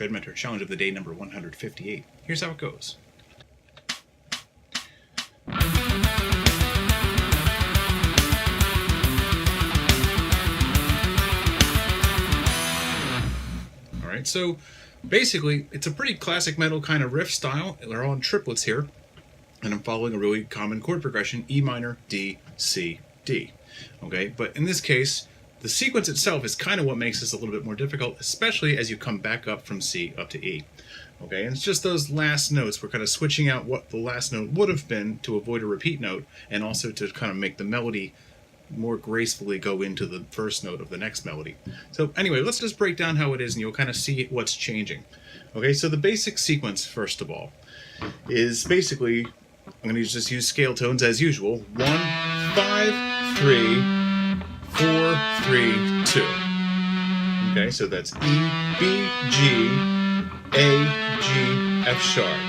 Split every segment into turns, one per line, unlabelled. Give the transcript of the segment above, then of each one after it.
ShredMentor challenge of the day number 158. Here's how it goes. Alright, so basically it's a pretty classic metal kind of riff style. They're all in triplets here, and I'm following a really common chord progression: E minor, D, C, D. Okay, but in this case, the sequence itself is kind of what makes this a little bit more difficult, especially as you come back up from C up to E. Okay, and it's just those last notes. We're kind of switching out what the last note would have been to avoid a repeat note, and also to kind of make the melody more gracefully go into the first note of the next melody. So anyway, let's just break down how it is, and you'll kind of see what's changing. Okay, so the basic sequence, first of all, is basically, I'm going to just use scale tones as usual. 1, 5, 3, 4, 3, 2. Okay, so that's E, B, G, A, G, F sharp.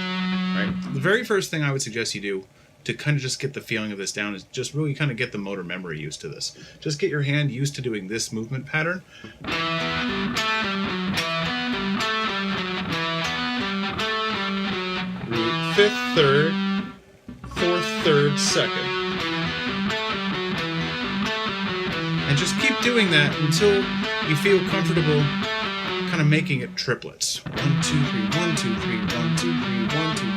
Right? The very first thing I would suggest you do to kind of just get the feeling of this down is just really kind of get the motor memory used to this. Just get your hand used to doing this movement pattern. Root 5th, 3rd, 4th, 3rd, 2nd. And just keep doing that until you feel comfortable kind of making it triplets. 1, 2, 3, 1, 2, 3, 1, 2, 3, 1, 2, 3.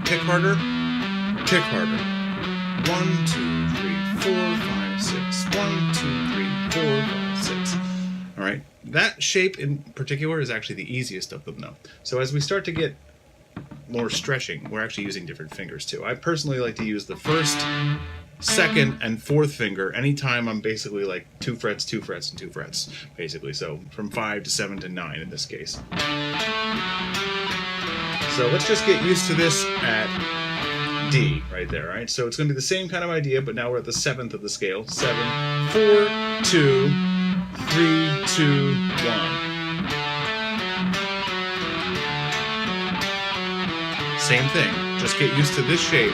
Pick harder, pick harder. 1, 2, 3, 4, 5, 6. 1, 2, 3, 4, 5, 6. All right, that shape in particular is actually the easiest of them though. So as we start to get more stretching, we're actually using different fingers too. I personally like to use the first, second, and fourth finger anytime I'm basically like 2 frets, 2 frets, and 2 frets, basically. So from 5 to 7 to 9 in this case. So let's just get used to this at D right there, right? So it's going to be the same kind of idea, but now we're at the 7th of the scale. 7, 4, 2, 3, 2, 1. Same thing, just get used to this shape.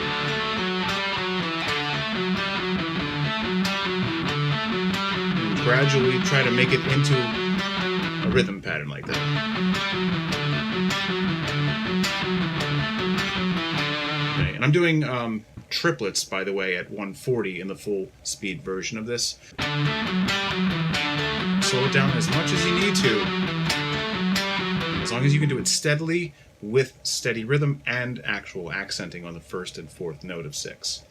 And gradually try to make it into a rhythm pattern like that. Okay, and I'm doing triplets, by the way, at 140 in the full speed version of this. Slow it down as much as you need to. As long as you can do it steadily, with steady rhythm and actual accenting on the 1st and 4th note of 6.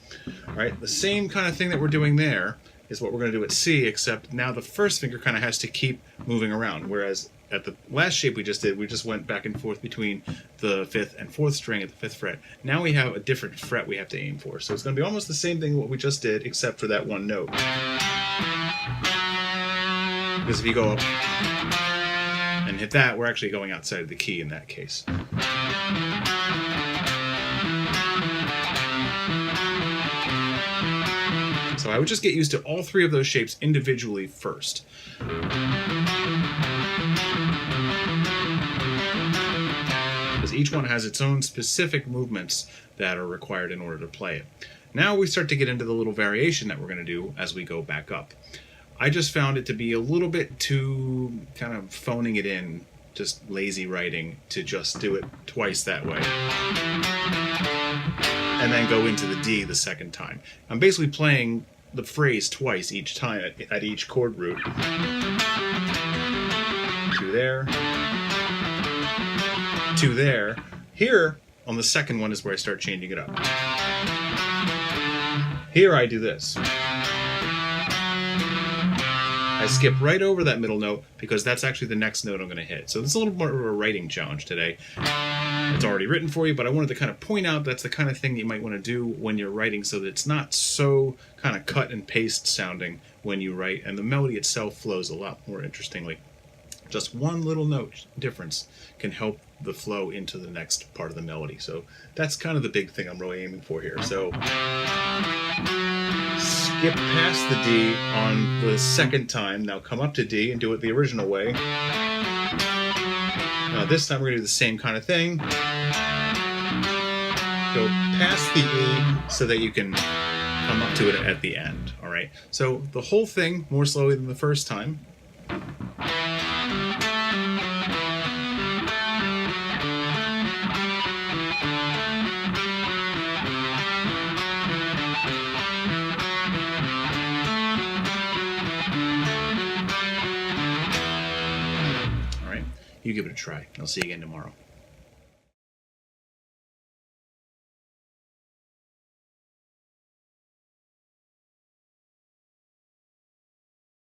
All right, the same kind of thing that we're doing there is what we're going to do at C, except now the first finger kind of has to keep moving around, whereas at the last shape we just did, we just went back and forth between the 5th and 4th string at the 5th fret. Now we have a different fret we have to aim for, so it's going to be almost the same thing what we just did, except for that one note. Because if you go up and hit that, we're actually going outside of the key in that case. So I would just get used to all 3 of those shapes individually first. Because each one has its own specific movements that are required in order to play it. Now we start to get into the little variation that we're going to do as we go back up. I just found it to be a little bit too kind of phoning it in, just lazy writing, to just do it twice that way. And then go into the D the second time. I'm basically playing the phrase twice each time at each chord root. 2 there. 2 there. Here, on the second one is where I start changing it up. Here I do this. I skip right over that middle note because that's actually the next note I'm going to hit. So this is a little more of a writing challenge today. It's already written for you, but I wanted to kind of point out that's the kind of thing that you might want to do when you're writing so that it's not so kind of cut and paste sounding when you write, and the melody itself flows a lot more interestingly. Just one little note difference can help the flow into the next part of the melody. So that's kind of the big thing I'm really aiming for here. So skip past the D on the second time. Now come up to D and do it the original way. Now this time we're going to do the same kind of thing. Go past the E so that you can come up to it at the end. All right. So the whole thing more slowly than the first time. you give it a try. I'll see you again tomorrow.